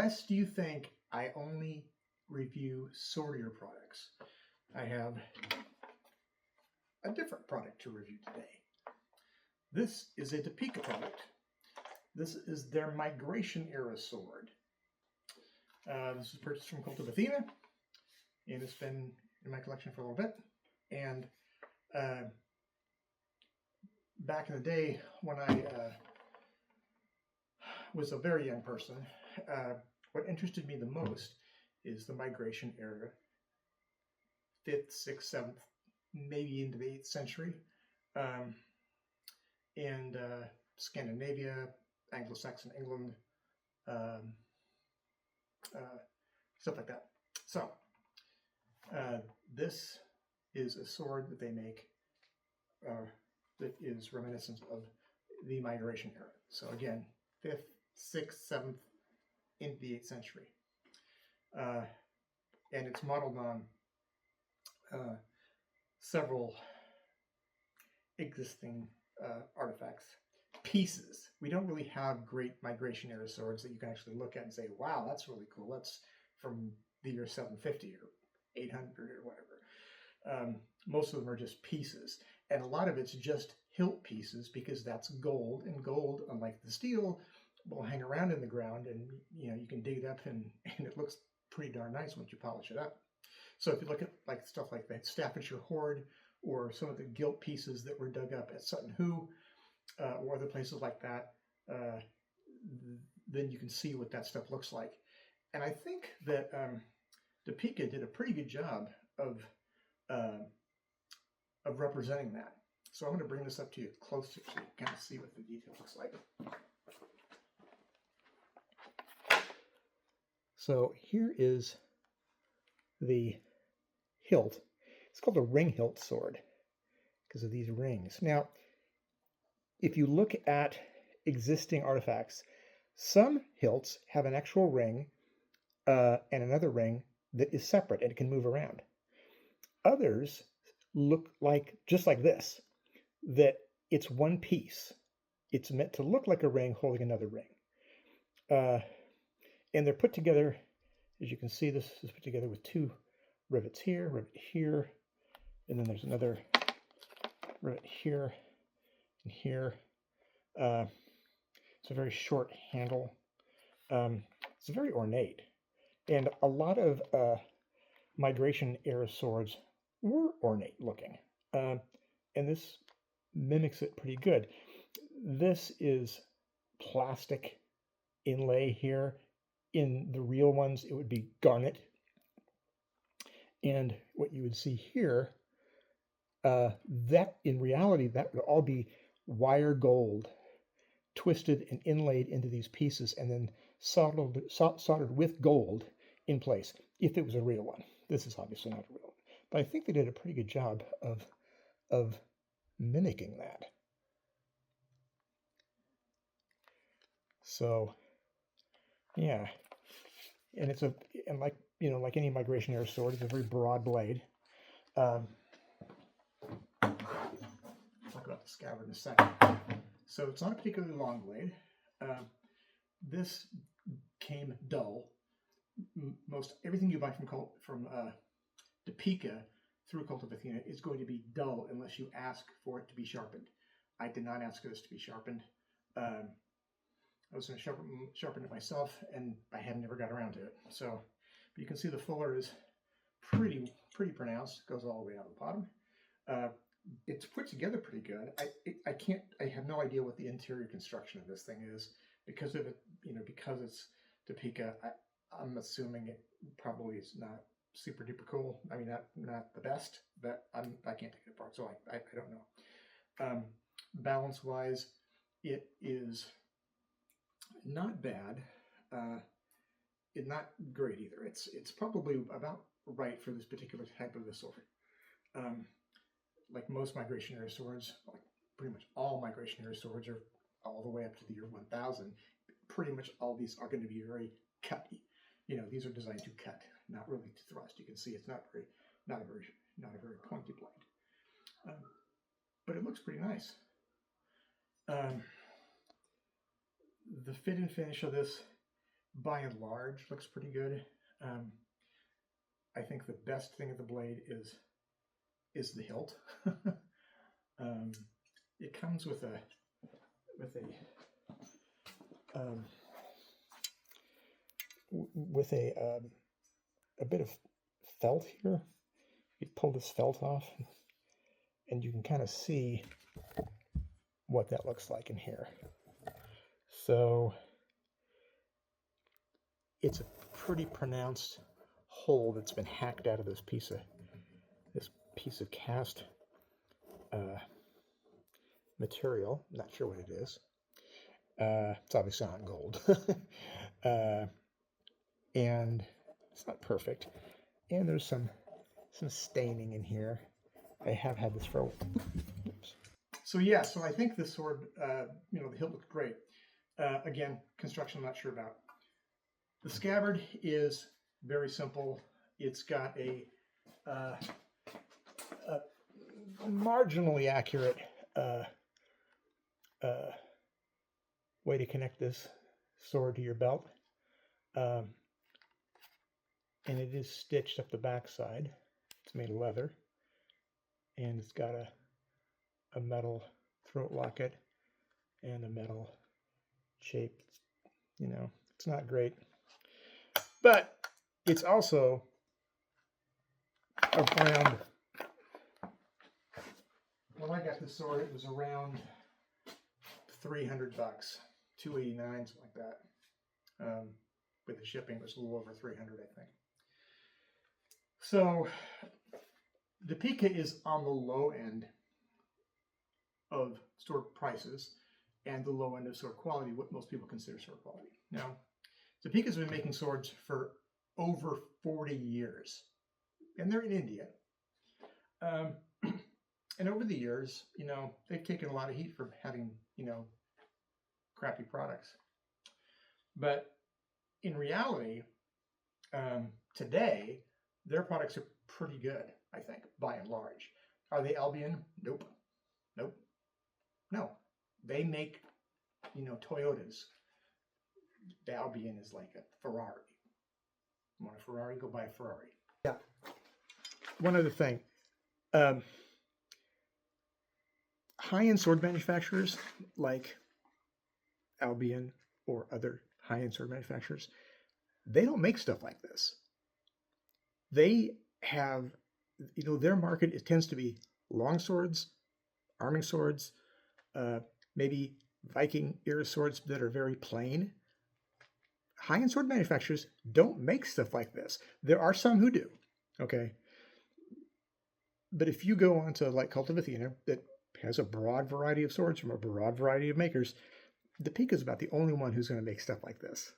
lest you think I only review Sortier products, I have a different product to review today. This is a Depeeka product. This is their Migration Era sword. This was purchased from Cult of Athena, and it's been in my collection for a little bit. And back in the day when I was a very young person, what interested me the most is the Migration Era, 5th, 6th, 7th, maybe into the 8th century, and Scandinavia, Anglo-Saxon England, stuff like that. So this is a sword that they make that is reminiscent of the Migration Era. So again, 5th, 6th, 7th, into the 8th century. And it's modeled on several existing artifacts, pieces. We don't really have great Migration Era swords that you can actually look at and say, wow, that's really cool. That's from the year 750 or 800 or whatever. Most of them are just pieces. And a lot of it's just hilt pieces because that's gold. And gold, unlike the steel, will hang around in the ground, and you can dig it up and it looks pretty darn nice once you polish it up. So if you look at like stuff like the Staffordshire Hoard or some of the gilt pieces that were dug up at Sutton Hoo or other places like that, then you can see what that stuff looks like. And I think that Depeeka did a pretty good job of representing that. So I'm going to bring this up to you closer so you can kind of see what the detail looks like. So here is the hilt. It's called a ring-hilt sword because of these rings. Now, if you look at existing artifacts, some hilts have an actual ring and another ring that is separate and it can move around. Others look like just like this, that it's one piece. It's meant to look like a ring holding another ring. And they're put together, as you can see, this is put together with two rivets here, rivet here, and then there's another rivet here and here. It's a very short handle. It's very ornate. And a lot of Migration Era swords were ornate looking. And this mimics it pretty good. This is plastic inlay here. In the real ones, it would be garnet. And what you would see here, that in reality, that would all be wire gold, twisted and inlaid into these pieces and then soldered with gold in place, if it was a real one. This is obviously not a real one. But I think they did a pretty good job of mimicking that. So, yeah. And like any Migration Era sword, it's a very broad blade. Talk about the scabbard in a second. So it's not a particularly long blade. This came dull. Most everything you buy from Depeeka through Cult of Athena is going to be dull unless you ask for it to be sharpened. I did not ask for this to be sharpened. I was going to sharpen it myself, and I had never got around to it. So, but you can see the fuller is pretty pronounced. It goes all the way out the bottom. It's put together pretty good. I have no idea what the interior construction of this thing is because of it. Because it's Depeeka. I'm assuming it probably is not super duper cool. I mean, not the best, but I can't take it apart, so I don't know. Balance wise, it is not bad. It's not great either. It's probably about right for this particular type of a sword. Like most Migration Era swords, like pretty much all Migration Era swords are all the way up to the year 1000. Pretty much all these are going to be very cutty. These are designed to cut, not really to thrust. You can see it's not a very pointy blade. But it looks pretty nice. The fit and finish of this by and large, looks pretty good. I think the best thing of the blade is the hilt. It comes with a bit of felt here. You pull this felt off, and you can kind of see what that looks like in here. So it's a pretty pronounced hole that's been hacked out of this piece of cast material. Not sure what it is. It's obviously not gold. And it's not perfect. And there's some staining in here. I have had this for a while. Oops. So yeah, so I think this sword, the hilt looked great. Again, construction I'm not sure about. The scabbard is very simple. It's got a marginally accurate way to connect this sword to your belt. And it is stitched up the backside. It's made of leather. And it's got a metal throat locket and a metal shape. It's not great. But it's also around, when I got this sword, it was around $300, $289, something like that. With the shipping, it was a little over $300, I think. So Depeeka is on the low end of sword prices and the low end of sword quality, what most people consider sword quality. Now, Depeeka's been making swords for over 40 years, and they're in India. And over the years, they've taken a lot of heat for having, crappy products. But in reality, today, their products are pretty good, I think, by and large. Are they Albion? Nope. No. They make, Toyotas. The Albion is like a Ferrari. You want a Ferrari? Go buy a Ferrari. Yeah. One other thing. High-end sword manufacturers like Albion or other high-end sword manufacturers, they don't make stuff like this. They have, their market, tends to be long swords, arming swords, maybe Viking era swords that are very plain. High-end sword manufacturers don't make stuff like this. There are some who do, okay? But if you go onto like Cult of Athena, that has a broad variety of swords from a broad variety of makers, Depeeka is about the only one who's going to make stuff like this.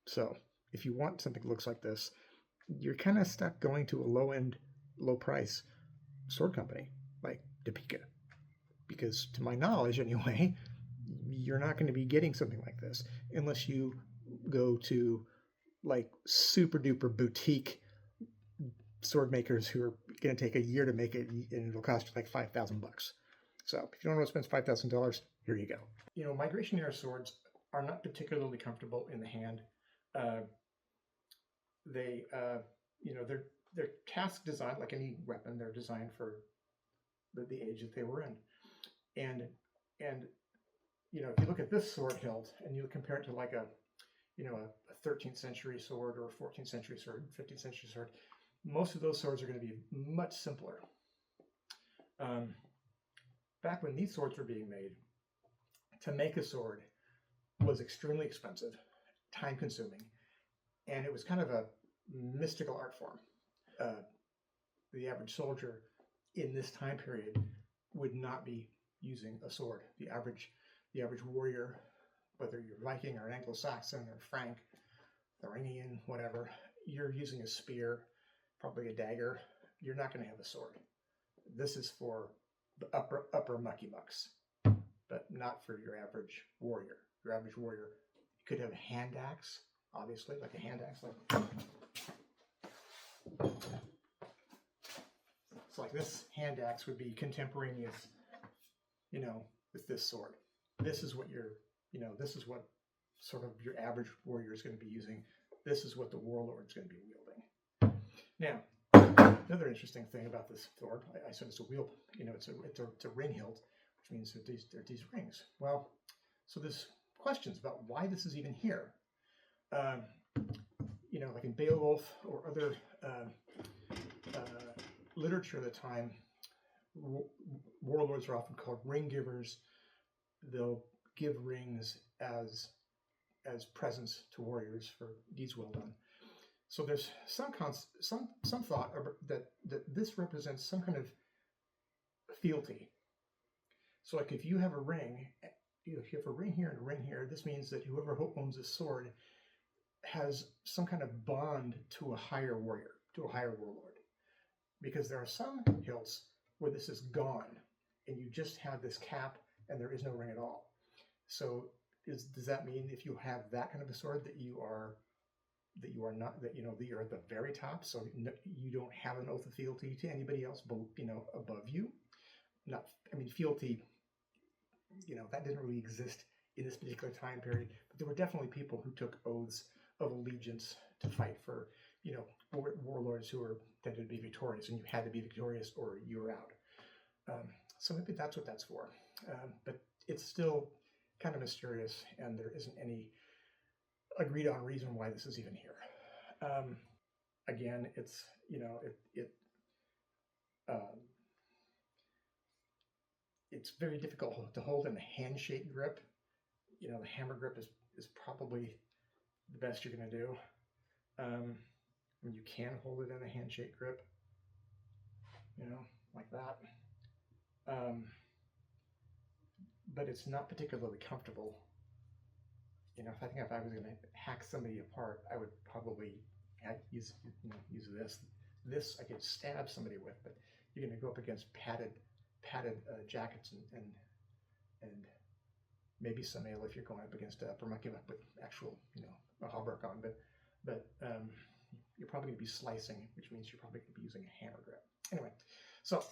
So if you want something that looks like this, you're kind of stuck going to a low-end, low-price sword company like Depeeka. Because to my knowledge, anyway, you're not going to be getting something like this unless you go to like super-duper boutique sword makers who are going to take a year to make it, and it'll cost you like $5,000. So if you don't want to spend $5,000, here you go. Migration era swords are not particularly comfortable in the hand. They're task designed like any weapon. They're designed for the age that they were in. And if you look at this sword hilt and you compare it to like a 13th century sword or a 14th century sword, 15th century sword, most of those swords are going to be much simpler. Back when these swords were being made, to make a sword was extremely expensive, time-consuming, and it was kind of a mystical art form. The average soldier in this time period would not be using a sword. The average warrior, whether you're Viking or an Anglo-Saxon or Frank, Thuringian, whatever, you're using a spear, probably a dagger. You're not going to have a sword. This is for the upper mucky mucks, but not for your average warrior. Your average warrior could have a hand axe, obviously, like a hand axe. It's like this hand axe would be contemporaneous, with this sword. This is what this is what sort of your average warrior is going to be using. This is what the warlord is going to be wielding. Now, another interesting thing about this sword, I said it's a wheel, it's a ring-hilt, which means that there are these rings. Well, so there's questions about why this is even here. Like in Beowulf or other literature of the time, warlords are often called ring givers. They'll give rings as presents to warriors for deeds well done. So there's some thought that this represents some kind of fealty. So like if you have a ring, if you have a ring here and a ring here, this means that whoever owns this sword has some kind of bond to a higher warrior, to a higher warlord. Because there are some hilts where this is gone and you just have this cap and there is no ring at all. So does that mean if you have that kind of a sword that you're at the very top, so you don't have an oath of fealty to anybody else above you? Fealty, that didn't really exist in this particular time period, but there were definitely people who took oaths of allegiance to fight for, warlords who were tended to be victorious, and you had to be victorious or you were out. So maybe that's what that's for. But it's still kind of mysterious, and there isn't any agreed on reason why this is even here. Again, it's, it's very difficult to hold in a handshake grip. The hammer grip is probably the best you're going to do. You can hold it in a handshake grip, like that. But it's not particularly comfortable. I think if I was going to hack somebody apart, I would probably use this. This I could stab somebody with, but you're going to go up against padded jackets and maybe some ale if you're going up against upper mucking up with actual a hauberk on, but you're probably going to be slicing, which means you're probably going to be using a hammer grip. Anyway, so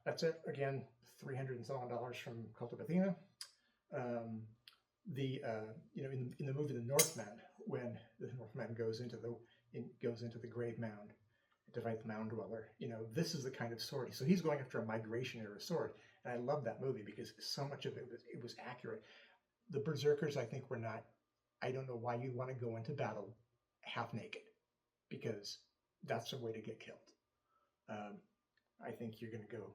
that's it. Again, $300 and some odd from Cult of Athena. In the movie The Northman, when the Northman goes into the grave mound to fight the mound dweller, this is the kind of sword. So he's going after a migration era sword, and I love that movie because so much of it was accurate. The berserkers, I think, were not. I don't know why you'd want to go into battle half naked, because that's the way to get killed. I think you're going to go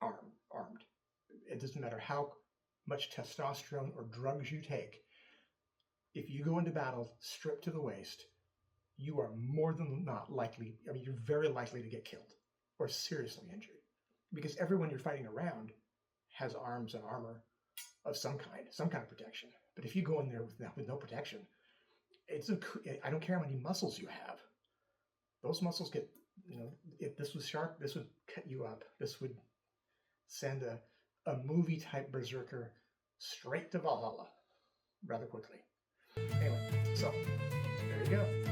armed. It doesn't matter how much testosterone or drugs you take. If you go into battle stripped to the waist, you are more than not likely, you're very likely to get killed or seriously injured, because everyone you're fighting around has arms and armor of some kind of protection. But if you go in there with no protection, I don't care how many muscles you have. Those muscles get, if this was sharp, this would cut you up. This would send a movie-type berserker straight to Valhalla rather quickly. Anyway, so there you go.